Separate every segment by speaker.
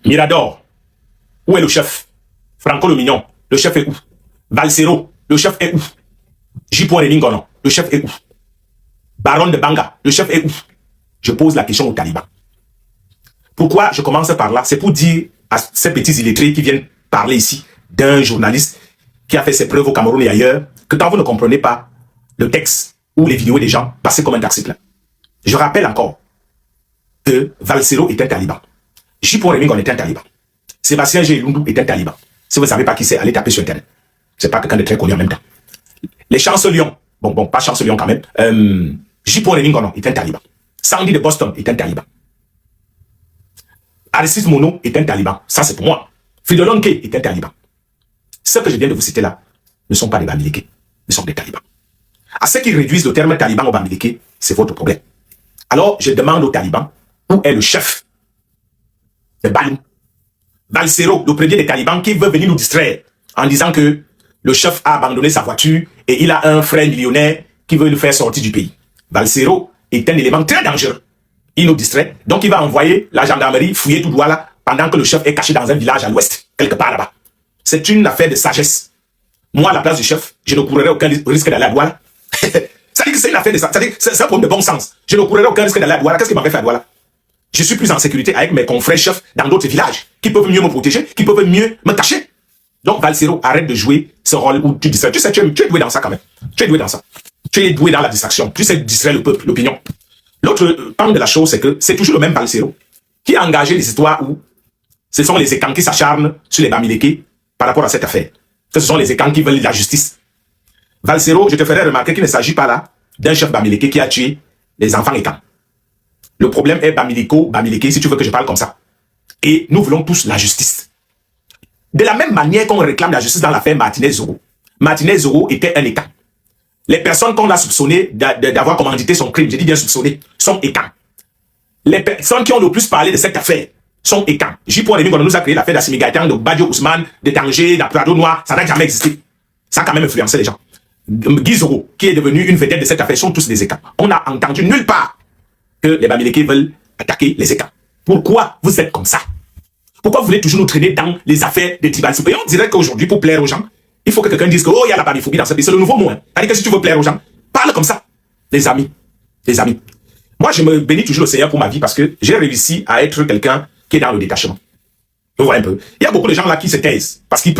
Speaker 1: Mirador, où est le chef? Franco le Mignon, le chef est où? Valsero, le chef est où? J. Reningono, le chef est où? Baron de Banga, le chef est où? Je pose la question aux talibans. Pourquoi je commence par là? C'est pour dire à ces petits illettrés qui viennent parler ici d'un journaliste qui a fait ses preuves au Cameroun et ailleurs, que quand vous ne comprenez pas le texte ou les vidéos des gens, passez comme un taxi. Je rappelle encore que Valsero est un taliban. J. Reningono est un taliban. Sébastien G. Lundu est un taliban. Si vous ne savez pas qui c'est, allez taper sur Internet. C'est pas quelqu'un de très connu en même temps. Les chancelions, bon, pas chancelions quand même, J. Reningono est un taliban. Sandy de Boston est un taliban. Aristide Mono est un taliban. Ça, c'est pour moi. Fridolin Kay est un taliban. Ceux que je viens de vous citer là ne sont pas des Bamileke, ils sont des talibans. À ceux qui réduisent le terme taliban au Bamileke, c'est votre problème. Alors, je demande aux talibans, où est le chef de Balou? Valsero, le premier des talibans qui veut venir nous distraire en disant que le chef a abandonné sa voiture et il a un frère millionnaire qui veut le faire sortir du pays. Valsero est un élément très dangereux. Il nous distrait, donc il va envoyer la gendarmerie fouiller tout droit là, pendant que le chef est caché dans un village à l'ouest, quelque part là-bas. C'est une affaire de sagesse. Moi, à la place du chef, je ne courrais aucun risque d'aller à Douala. Ça dit que c'est une affaire de ça. C'est un problème de bon sens. Je ne courrais aucun risque d'aller à Douala. Qu'est-ce qui m'aurait fait à Douala? Je suis plus en sécurité avec mes confrères chefs dans d'autres villages, qui peuvent mieux me protéger, qui peuvent mieux me cacher. Donc, Valsero, arrête de jouer ce rôle où tu distrais. Tu sais, tu es doué dans ça quand même. Tu es doué dans ça. Tu es doué dans la distraction. Tu sais distraire le peuple, l'opinion. L'autre part de la chose, c'est que c'est toujours le même Valsero qui a engagé les histoires où ce sont les écans qui s'acharnent sur les Bamileke par rapport à cette affaire. Que ce sont les écans qui veulent la justice. Valsero, je te ferai remarquer qu'il ne s'agit pas là d'un chef Bamileke qui a tué les enfants écans. Le problème est Bamileke, si tu veux que je parle comme ça. Et nous voulons tous la justice. De la même manière qu'on réclame la justice dans l'affaire Martinez-Zoro. Martinez-Zoro était un écan. Les personnes qu'on a soupçonnées d'avoir commandité son crime, je dis bien soupçonnées, sont écans. Les personnes qui ont le plus parlé de cette affaire sont écans. J. Reningono nous a créé l'affaire d'Assimi Goïta, de Badio Ousmane, de Tanger, d'Aprado Noir, ça n'a jamais existé. Ça a quand même influencé les gens. Guy Zoro, qui est devenu une vedette de cette affaire, sont tous des écans. On n'a entendu nulle part que les Bamileke veulent attaquer les écans. Pourquoi vous êtes comme ça? Pourquoi vous voulez toujours nous traîner dans les affaires de tribalisme? Et on dirait qu'aujourd'hui, pour plaire aux gens, il faut que quelqu'un dise que, oh, il y a la babiphobie dans ce pays. C'est le nouveau mot. C'est-à-dire que si tu veux plaire aux gens, parle comme ça. Les amis. Les amis. Moi, je me bénis toujours le Seigneur pour ma vie parce que j'ai réussi à être quelqu'un qui est dans le détachement. Vous voyez un peu. Il y a beaucoup de gens là qui se taisent parce qu'ils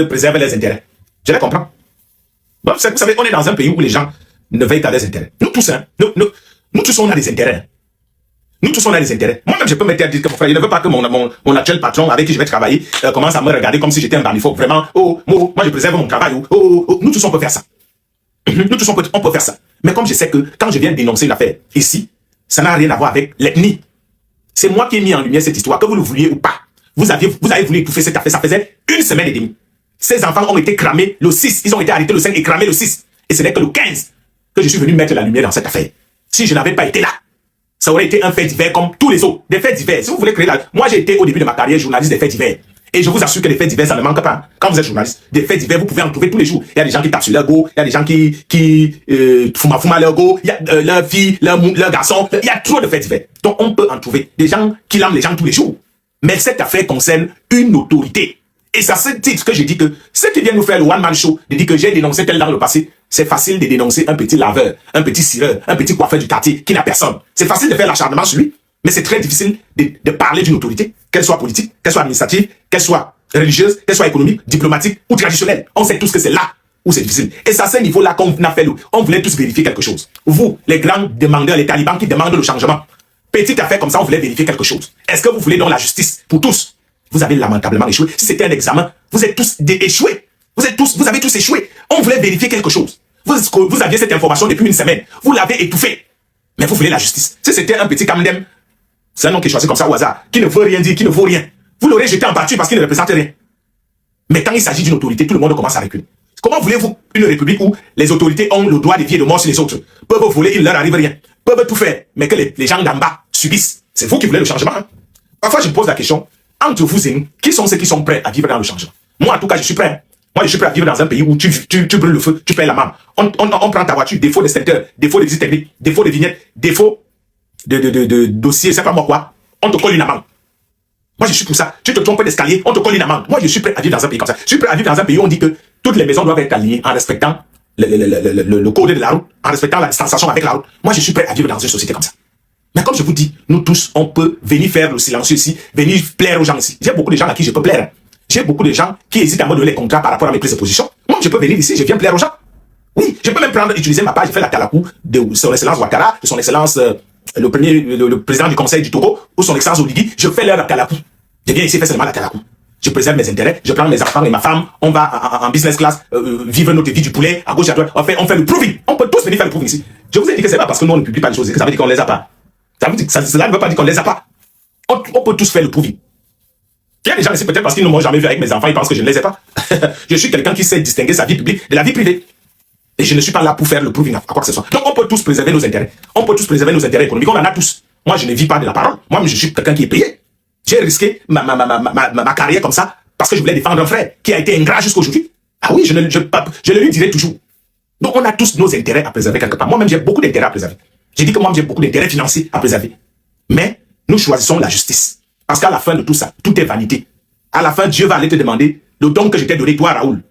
Speaker 1: préservent leurs intérêts. Je les comprends. Bon, vous savez, on est dans un pays où les gens ne veillent qu'à leurs intérêts. Nous tous, hein. Nous tous, on a des intérêts. Nous tous, on a des intérêts. Moi-même, je peux me dire que mon frère, il ne veut pas que mon actuel patron avec qui je vais travailler commence à me regarder comme si j'étais un bamiphobe. Vraiment, moi, je préserve mon travail. Nous tous, on peut faire ça. Nous tous, on peut faire ça. Mais comme je sais que quand je viens dénoncer une affaire ici, ça n'a rien à voir avec l'ethnie. C'est moi qui ai mis en lumière cette histoire, que vous le vouliez ou pas. Vous avez voulu étouffer cette affaire. Ça faisait 1 semaine et demie. Ces enfants ont été cramés le 6. Ils ont été arrêtés le 5 et cramés le 6. Et ce n'est que le 15 que je suis venu mettre la lumière dans cette affaire. Si je n'avais pas été là, ça aurait été un fait divers comme tous les autres. Des faits divers. Si vous voulez créer Moi, j'ai été au début de ma carrière journaliste des faits divers. Et je vous assure que les faits divers, ça ne manque pas. Quand vous êtes journaliste, des faits divers, vous pouvez en trouver tous les jours. Il y a des gens qui tapent sur leur go, il y a des gens qui fument leur go, il y a leur fille, leur garçon. Il y a trop de faits divers. Donc, on peut en trouver des gens qui lament les gens tous les jours. Mais cette affaire concerne une autorité. Et ça, c'est titre que j'ai dit que ceux qui viennent nous faire le one-man show, de dire que j'ai dénoncé tel dans le passé, c'est facile de dénoncer un petit laveur, un petit cireur, un petit coiffeur du quartier qui n'a personne. C'est facile de faire l'acharnement sur lui, mais c'est très difficile de parler d'une autorité, qu'elle soit politique, qu'elle soit administrative, qu'elle soit religieuse, qu'elle soit économique, diplomatique ou traditionnelle. On sait tous que c'est là où c'est difficile. Et c'est à ce niveau-là qu'on a fait on voulait tous vérifier quelque chose. Vous, les grands demandeurs, les talibans qui demandent le changement, petite affaire comme ça, on voulait vérifier quelque chose. Est-ce que vous voulez donc la justice pour tous? Vous avez lamentablement échoué. Si c'était un examen, vous êtes tous échoués. Vous avez tous échoué. On voulait vérifier quelque chose. Vous aviez cette information depuis 1 semaine. Vous l'avez étouffée. Mais vous voulez la justice. Si c'était un petit Kamdem, c'est un nom qui est choisi comme ça au hasard, qui ne veut rien dire, qui ne vaut rien, vous l'aurez jeté en pâture parce qu'il ne représente rien. Mais quand il s'agit d'une autorité, tout le monde commence à reculer. Comment voulez-vous une république où les autorités ont le droit de vie et de mort sur les autres, peuvent voler, il ne leur arrive rien, peuvent tout faire, mais que les gens d'en bas subissent? C'est vous qui voulez le changement. Hein? Parfois, je me pose la question, entre vous et nous, qui sont ceux qui sont prêts à vivre dans le changement? Moi, en tout cas, je suis prêt. Moi, je suis prêt à vivre dans un pays où tu brûles le feu, tu payes la main. On prend ta voiture, défaut de secteur, défaut de visite technique, défaut de vignette, défaut de dossier, c'est pas moi quoi. On te colle une amende. Moi, je suis pour ça. Tu te trompes d'escalier, on te colle une amende. Moi, je suis prêt à vivre dans un pays comme ça. Je suis prêt à vivre dans un pays où on dit que toutes les maisons doivent être alignées en respectant le code de la route, en respectant la distanciation avec la route. Moi, je suis prêt à vivre dans une société comme ça. Mais comme je vous dis, nous tous, on peut venir faire le silencieux ici, venir plaire aux gens ici. J'ai beaucoup de gens à qui je peux plaire. J'ai beaucoup de gens qui hésitent à me donner les contrats par rapport à mes prises de position. Moi, je peux venir ici, je viens plaire aux gens. Oui, je peux même utiliser ma page, je fais la Kalakou de son excellence Ouattara, de son excellence le président du conseil du Togo, ou son excellence Oligui, je fais leur Kalakou. Je viens ici faire seulement la Kalakou. Je préserve mes intérêts, je prends mes enfants et ma femme, on va en business class, vivre notre vie du poulet, à gauche, à droite, on fait le proving. On peut tous venir faire le proving ici. Je vous ai dit que c'est pas parce que nous on ne publie pas les choses, que ça veut dire qu'on les a pas. Cela ne veut pas dire qu'on les a pas. On peut tous faire le proving. Il y a des gens ici, peut-être parce qu'ils ne m'ont jamais vu avec mes enfants, ils pensent que je ne les ai pas. Je suis quelqu'un qui sait distinguer sa vie publique de la vie privée. Et je ne suis pas là pour faire le proving à quoi que ce soit. Donc on peut tous préserver nos intérêts. On peut tous préserver nos intérêts économiques. On en a tous. Moi, je ne vis pas de la parole. Moi, je suis quelqu'un qui est payé. J'ai risqué ma carrière comme ça parce que je voulais défendre un frère qui a été ingrat jusqu'aujourd'hui. Ah oui, je le lui dirai toujours. Donc on a tous nos intérêts à préserver quelque part. Moi-même, j'ai beaucoup d'intérêts à préserver. J'ai dit que moi, j'ai beaucoup d'intérêts financiers à préserver. Mais nous choisissons la justice. Parce qu'à la fin de tout ça, tout est vanité. À la fin, Dieu va aller te demander le don que je t'ai donné, toi, Raoul.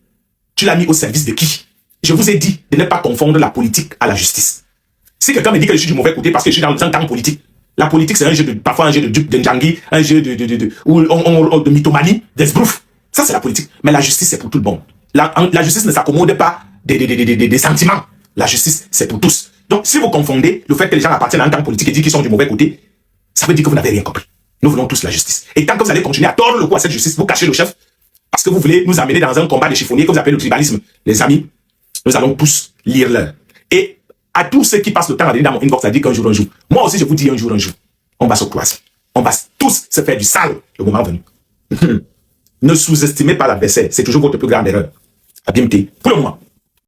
Speaker 1: Tu l'as mis au service de qui? Je vous ai dit de ne pas confondre la politique à la justice. Si quelqu'un me dit que je suis du mauvais côté parce que je suis dans un camp politique, la politique c'est un jeu parfois un jeu de dupe, de Ndjangi, un jeu de mythomanie, d'esbrouf. Ça c'est la politique. Mais la justice c'est pour tout le monde. La justice ne s'accommode pas des sentiments. La justice c'est pour tous. Donc si vous confondez le fait que les gens appartiennent à un camp politique et disent qu'ils sont du mauvais côté, ça veut dire que vous n'avez rien compris. Nous voulons tous la justice. Et tant que vous allez continuer à tordre le cou à cette justice, vous cachez le chef, parce que vous voulez nous amener dans un combat de chiffonniers que vous appelez le tribalisme. Les amis, nous allons tous lire l'heure. Et à tous ceux qui passent le temps à dire dans mon inbox, à dire qu'un jour, moi aussi je vous dis un jour, on va se croiser. On va tous se faire du sale le moment venu. Ne sous-estimez pas l'adversaire, c'est toujours votre plus grande erreur. À bien pour le moment.